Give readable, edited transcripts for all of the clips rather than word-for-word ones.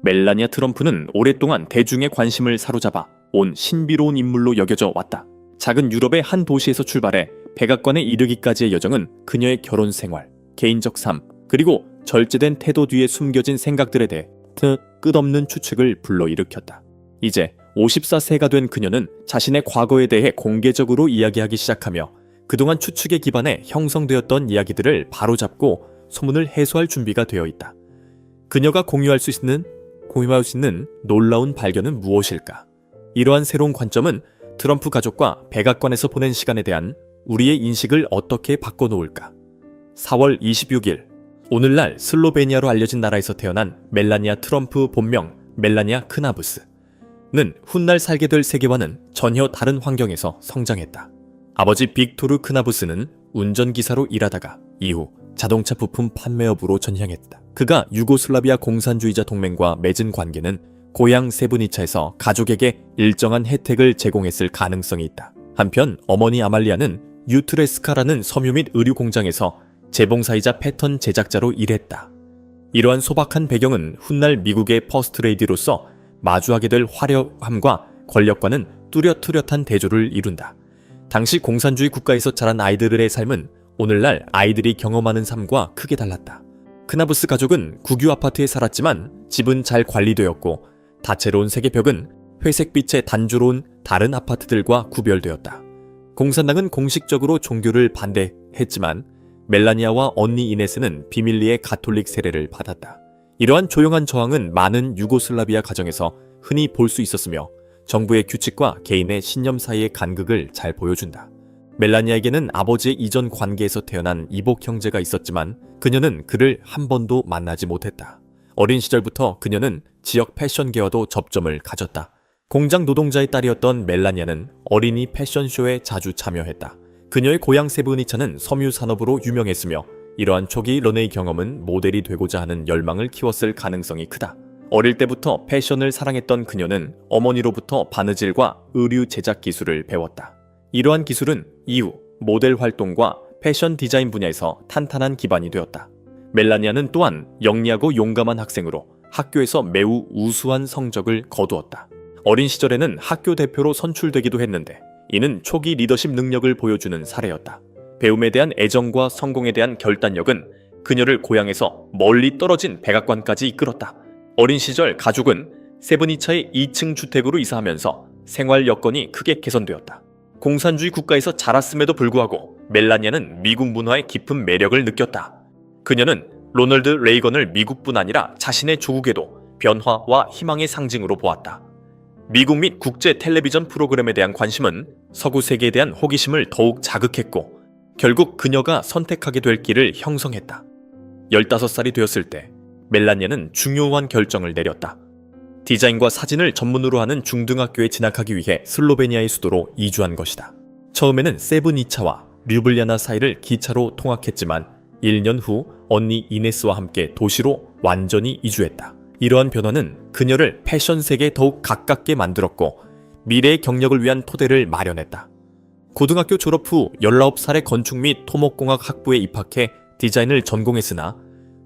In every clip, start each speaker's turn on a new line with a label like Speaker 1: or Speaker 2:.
Speaker 1: 멜라니아 트럼프는 오랫동안 대중의 관심을 사로잡아 온 신비로운 인물로 여겨져 왔다. 작은 유럽의 한 도시에서 출발해 백악관에 이르기까지의 여정은 그녀의 결혼 생활, 개인적 삶, 그리고 절제된 태도 뒤에 숨겨진 생각들에 대해 끝없는 추측을 불러일으켰다. 이제 54세가 된 그녀는 자신의 과거에 대해 공개적으로 이야기하기 시작하며 그동안 추측에 기반해 형성되었던 이야기들을 바로잡고 소문을 해소할 준비가 되어 있다. 그녀가 공유할 수 있는 놀라운 발견은 무엇일까? 이러한 새로운 관점은 트럼프 가족과 백악관에서 보낸 시간에 대한 우리의 인식을 어떻게 바꿔놓을까? 4월 26일, 오늘날 슬로베니아로 알려진 나라에서 태어난 멜라니아 트럼프 본명 멜라니아 크나부스는 훗날 살게 될 세계와는 전혀 다른 환경에서 성장했다. 아버지 빅토르 크나부스는 운전기사로 일하다가 이후 자동차 부품 판매업으로 전향했다. 그가 유고슬라비아 공산주의자 동맹과 맺은 관계는 고향 세브니차에서 가족에게 일정한 혜택을 제공했을 가능성이 있다. 한편 어머니 아말리아는 유트레스카라는 섬유 및 의류 공장에서 재봉사이자 패턴 제작자로 일했다. 이러한 소박한 배경은 훗날 미국의 퍼스트레이디로서 마주하게 될 화려함과 권력과는 뚜렷뚜렷한 대조를 이룬다. 당시 공산주의 국가에서 자란 아이들의 삶은 오늘날 아이들이 경험하는 삶과 크게 달랐다. 크나부스 가족은 국유 아파트에 살았지만 집은 잘 관리되었고 다채로운 색의 벽은 회색빛의 단조로운 다른 아파트들과 구별되었다. 공산당은 공식적으로 종교를 반대했지만 멜라니아와 언니 이네스는 비밀리에 가톨릭 세례를 받았다. 이러한 조용한 저항은 많은 유고슬라비아 가정에서 흔히 볼 수 있었으며 정부의 규칙과 개인의 신념 사이의 간극을 잘 보여준다. 멜라니아에게는 아버지의 이전 관계에서 태어난 이복 형제가 있었지만 그녀는 그를 한 번도 만나지 못했다. 어린 시절부터 그녀는 지역 패션계와도 접점을 가졌다. 공장 노동자의 딸이었던 멜라니아는 어린이 패션쇼에 자주 참여했다. 그녀의 고향 세브니차는 섬유 산업으로 유명했으며 이러한 초기 런웨이 경험은 모델이 되고자 하는 열망을 키웠을 가능성이 크다. 어릴 때부터 패션을 사랑했던 그녀는 어머니로부터 바느질과 의류 제작 기술을 배웠다. 이러한 기술은 이후 모델 활동과 패션 디자인 분야에서 탄탄한 기반이 되었다. 멜라니아는 또한 영리하고 용감한 학생으로 학교에서 매우 우수한 성적을 거두었다. 어린 시절에는 학교 대표로 선출되기도 했는데 이는 초기 리더십 능력을 보여주는 사례였다. 배움에 대한 애정과 성공에 대한 결단력은 그녀를 고향에서 멀리 떨어진 백악관까지 이끌었다. 어린 시절 가족은 세브니차의 2층 주택으로 이사하면서 생활 여건이 크게 개선되었다. 공산주의 국가에서 자랐음에도 불구하고 멜라니아는 미국 문화의 깊은 매력을 느꼈다. 그녀는 로널드 레이건을 미국뿐 아니라 자신의 조국에도 변화와 희망의 상징으로 보았다. 미국 및 국제 텔레비전 프로그램에 대한 관심은 서구 세계에 대한 호기심을 더욱 자극했고 결국 그녀가 선택하게 될 길을 형성했다. 15살이 되었을 때 멜라니아는 중요한 결정을 내렸다. 디자인과 사진을 전문으로 하는 중등학교에 진학하기 위해 슬로베니아의 수도로 이주한 것이다. 처음에는 세브니차와 류블리아나 사이를 기차로 통학했지만 1년 후 언니 이네스와 함께 도시로 완전히 이주했다. 이러한 변화는 그녀를 패션 세계에 더욱 가깝게 만들었고 미래의 경력을 위한 토대를 마련했다. 고등학교 졸업 후 19살에 건축 및 토목공학 학부에 입학해 디자인을 전공했으나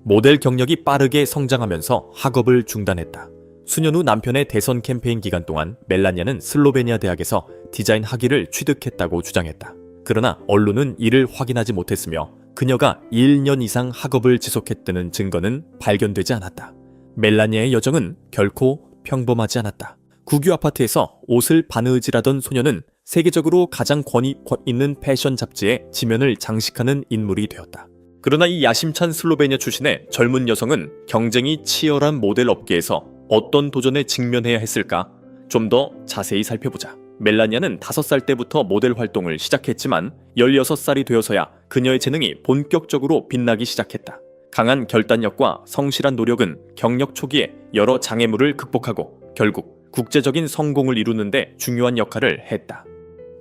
Speaker 1: 모델 경력이 빠르게 성장하면서 학업을 중단했다. 수년 후 남편의 대선 캠페인 기간 동안 멜라니아는 슬로베니아 대학에서 디자인 학위를 취득했다고 주장했다. 그러나 언론은 이를 확인하지 못했으며 그녀가 1년 이상 학업을 지속했다는 증거는 발견되지 않았다. 멜라니아의 여정은 결코 평범하지 않았다. 국유 아파트에서 옷을 바느질하던 소녀는 세계적으로 가장 권위 있는 패션 잡지의 지면을 장식하는 인물이 되었다. 그러나 이 야심찬 슬로베니아 출신의 젊은 여성은 경쟁이 치열한 모델 업계에서 어떤 도전에 직면해야 했을까? 좀 더 자세히 살펴보자. 멜라니아는 5살 때부터 모델 활동을 시작했지만 16살이 되어서야 그녀의 재능이 본격적으로 빛나기 시작했다. 강한 결단력과 성실한 노력은 경력 초기에 여러 장애물을 극복하고 결국 국제적인 성공을 이루는 데 중요한 역할을 했다.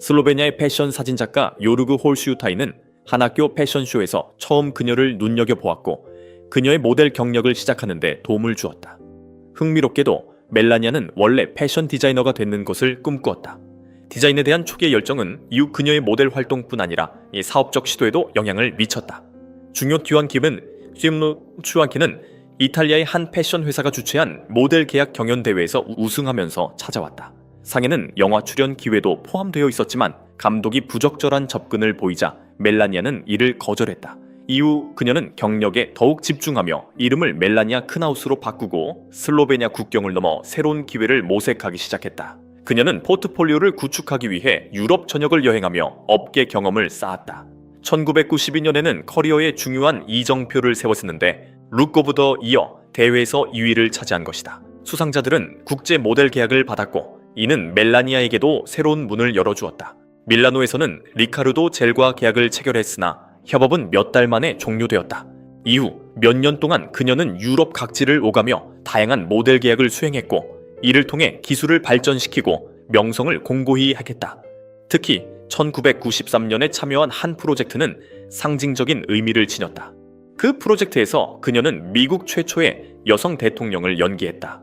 Speaker 1: 슬로베니아의 패션 사진작가 요르그 홀슈타이는 한 학교 패션쇼에서 처음 그녀를 눈여겨보았고 그녀의 모델 경력을 시작하는 데 도움을 주었다. 흥미롭게도 멜라니아는 원래 패션 디자이너가 되는 것을 꿈꾸었다. 디자인에 대한 초기의 열정은 이후 그녀의 모델 활동뿐 아니라 사업적 시도에도 영향을 미쳤다. 중요 튜안키는 이탈리아의 한 패션 회사가 주최한 모델 계약 경연 대회에서 우승하면서 찾아왔다. 상에는 영화 출연 기회도 포함되어 있었지만 감독이 부적절한 접근을 보이자 멜라니아는 이를 거절했다. 이후 그녀는 경력에 더욱 집중하며 이름을 멜라니아 큰하우스로 바꾸고 슬로베니아 국경을 넘어 새로운 기회를 모색하기 시작했다. 그녀는 포트폴리오를 구축하기 위해 유럽 전역을 여행하며 업계 경험을 쌓았다. 1992년에는 커리어에 중요한 이정표를 세웠었는데 룩 오브 더 이어 대회에서 2위를 차지한 것이다. 수상자들은 국제 모델 계약을 받았고 이는 멜라니아에게도 새로운 문을 열어주었다. 밀라노에서는 리카르도 젤과 계약을 체결했으나 협업은 몇 달 만에 종료되었다. 이후 몇 년 동안 그녀는 유럽 각지를 오가며 다양한 모델 계약을 수행했고 이를 통해 기술을 발전시키고 명성을 공고히 하겠다. 특히 1993년에 참여한 한 프로젝트는 상징적인 의미를 지녔다. 그 프로젝트에서 그녀는 미국 최초의 여성 대통령을 연기했다.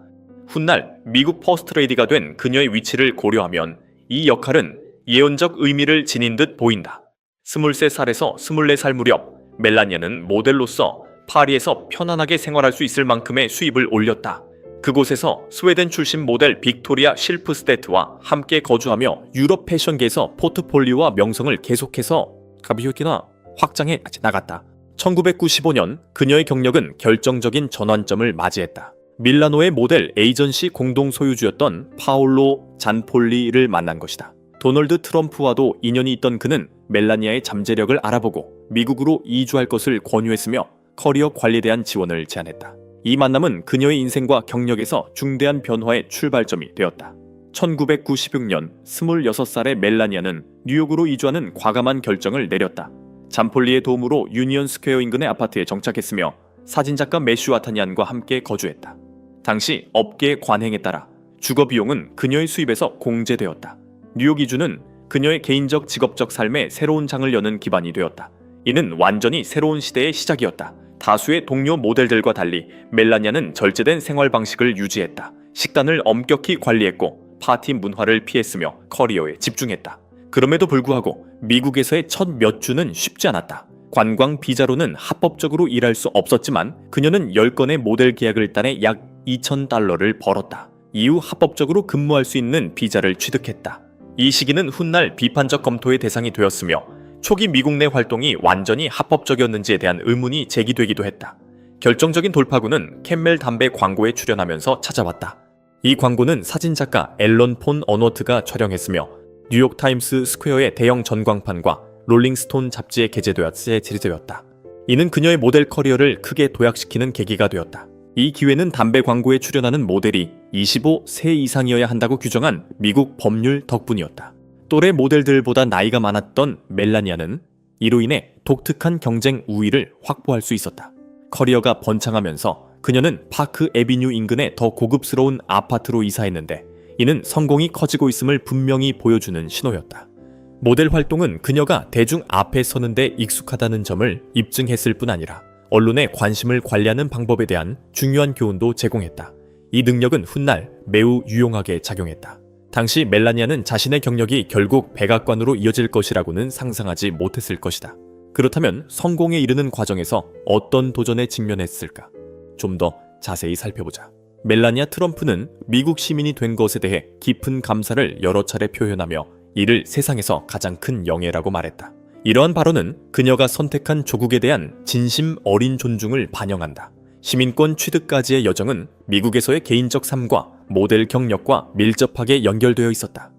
Speaker 1: 훗날 미국 퍼스트레이디가 된 그녀의 위치를 고려하면 이 역할은 예언적 의미를 지닌 듯 보인다. 23살에서 24살 무렵 멜라니아는 모델로서 파리에서 편안하게 생활할 수 있을 만큼의 수입을 올렸다. 그곳에서 스웨덴 출신 모델 빅토리아 실프스테트와 함께 거주하며 유럽 패션계에서 포트폴리오와 명성을 계속해서 가비효기나 확장해 나갔다. 1995년 그녀의 경력은 결정적인 전환점을 맞이했다. 밀라노의 모델 에이전시 공동 소유주였던 파올로 잔폴리를 만난 것이다. 도널드 트럼프와도 인연이 있던 그는 멜라니아의 잠재력을 알아보고 미국으로 이주할 것을 권유했으며 커리어 관리에 대한 지원을 제안했다. 이 만남은 그녀의 인생과 경력에서 중대한 변화의 출발점이 되었다. 1996년 26살의 멜라니아는 뉴욕으로 이주하는 과감한 결정을 내렸다. 잔폴리의 도움으로 유니언 스퀘어 인근의 아파트에 정착했으며 사진작가 매슈 아타니안과 함께 거주했다. 당시 업계의 관행에 따라 주거 비용은 그녀의 수입에서 공제되었다. 뉴욕 이주는 그녀의 개인적 직업적 삶에 새로운 장을 여는 기반이 되었다. 이는 완전히 새로운 시대의 시작이었다. 다수의 동료 모델들과 달리 멜라니아는 절제된 생활 방식을 유지했다. 식단을 엄격히 관리했고 파티 문화를 피했으며 커리어에 집중했다. 그럼에도 불구하고 미국에서의 첫 몇 주는 쉽지 않았다. 관광 비자로는 합법적으로 일할 수 없었지만 그녀는 10건의 모델 계약을 따내 약 $2,000를 벌었다. 이후 합법적으로 근무할 수 있는 비자를 취득했다. 이 시기는 훗날 비판적 검토의 대상이 되었으며 초기 미국 내 활동이 완전히 합법적이었는지에 대한 의문이 제기되기도 했다. 결정적인 돌파구는 캠멜 담배 광고에 출연하면서 찾아왔다. 이 광고는 사진작가 앨런 폰 어너트가 촬영했으며 뉴욕타임스 스퀘어의 대형 전광판과 롤링스톤 잡지에 게재되었다. 이는 그녀의 모델 커리어를 크게 도약시키는 계기가 되었다. 이 기회는 담배 광고에 출연하는 모델이 25세 이상이어야 한다고 규정한 미국 법률 덕분이었다. 또래 모델들보다 나이가 많았던 멜라니아는 이로 인해 독특한 경쟁 우위를 확보할 수 있었다. 커리어가 번창하면서 그녀는 파크 애비뉴 인근의 더 고급스러운 아파트로 이사했는데 이는 성공이 커지고 있음을 분명히 보여주는 신호였다. 모델 활동은 그녀가 대중 앞에 서는 데 익숙하다는 점을 입증했을 뿐 아니라 언론의 관심을 관리하는 방법에 대한 중요한 교훈도 제공했다. 이 능력은 훗날 매우 유용하게 작용했다. 당시 멜라니아는 자신의 경력이 결국 백악관으로 이어질 것이라고는 상상하지 못했을 것이다. 그렇다면 성공에 이르는 과정에서 어떤 도전에 직면했을까? 좀 더 자세히 살펴보자. 멜라니아 트럼프는 미국 시민이 된 것에 대해 깊은 감사를 여러 차례 표현하며 이를 세상에서 가장 큰 영예라고 말했다. 이러한 발언은 그녀가 선택한 조국에 대한 진심 어린 존중을 반영한다. 시민권 취득까지의 여정은 미국에서의 개인적 삶과 모델 경력과 밀접하게 연결되어 있었다.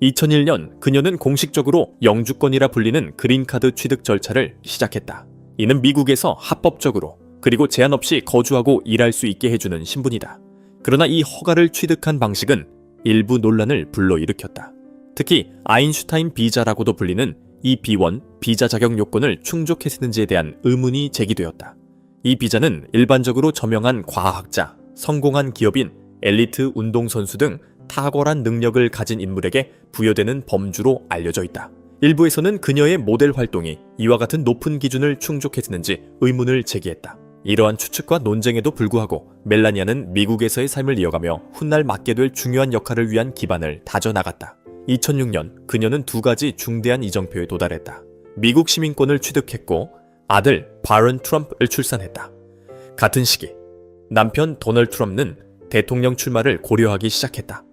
Speaker 1: 2001년 그녀는 공식적으로 영주권이라 불리는 그린카드 취득 절차를 시작했다. 이는 미국에서 합법적으로 그리고 제한 없이 거주하고 일할 수 있게 해주는 신분이다. 그러나 이 허가를 취득한 방식은 일부 논란을 불러일으켰다. 특히 아인슈타인 비자라고도 불리는 이 B1 비자 자격 요건을 충족했는지에 대한 의문이 제기되었다. 이 비자는 일반적으로 저명한 과학자, 성공한 기업인, 엘리트 운동선수 등 탁월한 능력을 가진 인물에게 부여되는 범주로 알려져 있다. 일부에서는 그녀의 모델 활동이 이와 같은 높은 기준을 충족했는지 의문을 제기했다. 이러한 추측과 논쟁에도 불구하고 멜라니아는 미국에서의 삶을 이어가며 훗날 맡게 될 중요한 역할을 위한 기반을 다져나갔다. 2006년 그녀는 두 가지 중대한 이정표에 도달했다. 미국 시민권을 취득했고 아들 바런 트럼프를 출산했다. 같은 시기 남편 도널드 트럼프는 대통령 출마를 고려하기 시작했다.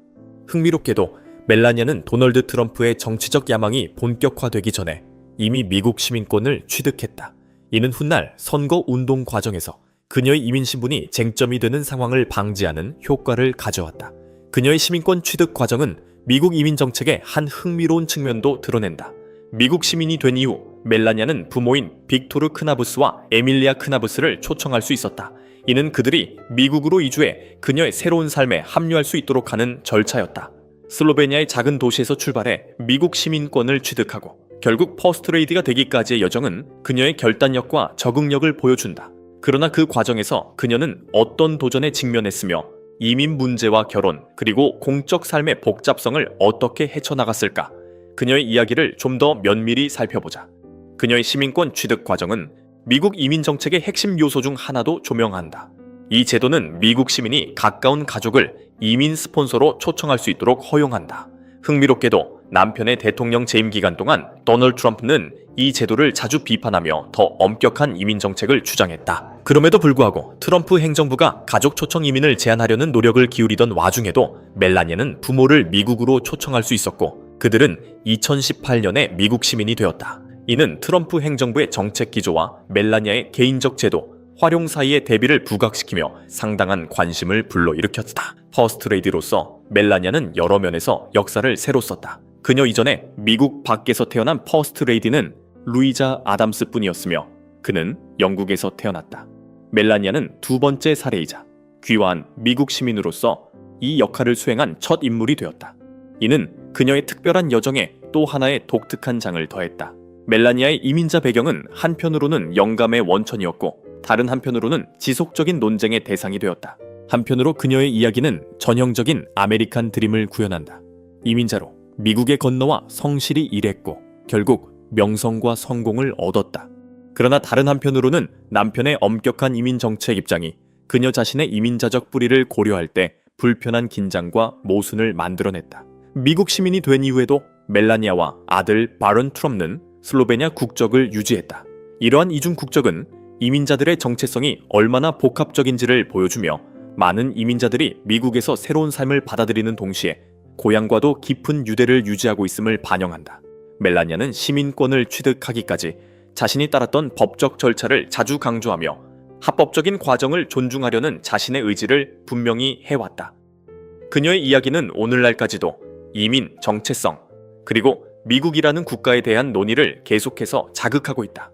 Speaker 1: 흥미롭게도 멜라니아는 도널드 트럼프의 정치적 야망이 본격화되기 전에 이미 미국 시민권을 취득했다. 이는 훗날 선거 운동 과정에서 그녀의 이민 신분이 쟁점이 되는 상황을 방지하는 효과를 가져왔다. 그녀의 시민권 취득 과정은 미국 이민 정책의 한 흥미로운 측면도 드러낸다. 미국 시민이 된 이후 멜라니아는 부모인 빅토르 크나부스와 에밀리아 크나부스를 초청할 수 있었다. 이는 그들이 미국으로 이주해 그녀의 새로운 삶에 합류할 수 있도록 하는 절차였다. 슬로베니아의 작은 도시에서 출발해 미국 시민권을 취득하고 결국 퍼스트레이디가 되기까지의 여정은 그녀의 결단력과 적응력을 보여준다. 그러나 그 과정에서 그녀는 어떤 도전에 직면했으며 이민 문제와 결혼, 그리고 공적 삶의 복잡성을 어떻게 헤쳐나갔을까? 그녀의 이야기를 좀 더 면밀히 살펴보자. 그녀의 시민권 취득 과정은 미국 이민 정책의 핵심 요소 중 하나도 조명한다. 이 제도는 미국 시민이 가까운 가족을 이민 스폰서로 초청할 수 있도록 허용한다. 흥미롭게도 남편의 대통령 재임 기간 동안 도널드 트럼프는 이 제도를 자주 비판하며 더 엄격한 이민 정책을 주장했다. 그럼에도 불구하고 트럼프 행정부가 가족 초청 이민을 제한하려는 노력을 기울이던 와중에도 멜라니아는 부모를 미국으로 초청할 수 있었고 그들은 2018년에 미국 시민이 되었다. 이는 트럼프 행정부의 정책 기조와 멜라니아의 개인적 제도, 활용 사이의 대비를 부각시키며 상당한 관심을 불러일으켰다. 퍼스트레이디로서 멜라니아는 여러 면에서 역사를 새로 썼다. 그녀 이전에 미국 밖에서 태어난 퍼스트레이디는 루이자 아담스뿐이었으며 그는 영국에서 태어났다. 멜라니아는 두 번째 사례이자 귀화한 미국 시민으로서 이 역할을 수행한 첫 인물이 되었다. 이는 그녀의 특별한 여정에 또 하나의 독특한 장을 더했다. 멜라니아의 이민자 배경은 한편으로는 영감의 원천이었고 다른 한편으로는 지속적인 논쟁의 대상이 되었다. 한편으로 그녀의 이야기는 전형적인 아메리칸 드림을 구현한다. 이민자로 미국에 건너와 성실히 일했고 결국 명성과 성공을 얻었다. 그러나 다른 한편으로는 남편의 엄격한 이민 정책 입장이 그녀 자신의 이민자적 뿌리를 고려할 때 불편한 긴장과 모순을 만들어냈다. 미국 시민이 된 이후에도 멜라니아와 아들 바런 트럼프는 슬로베니아 국적을 유지했다. 이러한 이중 국적은 이민자들의 정체성이 얼마나 복합적인지를 보여주며 많은 이민자들이 미국에서 새로운 삶을 받아들이는 동시에 고향과도 깊은 유대를 유지하고 있음을 반영한다. 멜라니아는 시민권을 취득하기까지 자신이 따랐던 법적 절차를 자주 강조하며 합법적인 과정을 존중하려는 자신의 의지를 분명히 해왔다. 그녀의 이야기는 오늘날까지도 이민, 정체성, 그리고 미국이라는 국가에 대한 논의를 계속해서 자극하고 있다.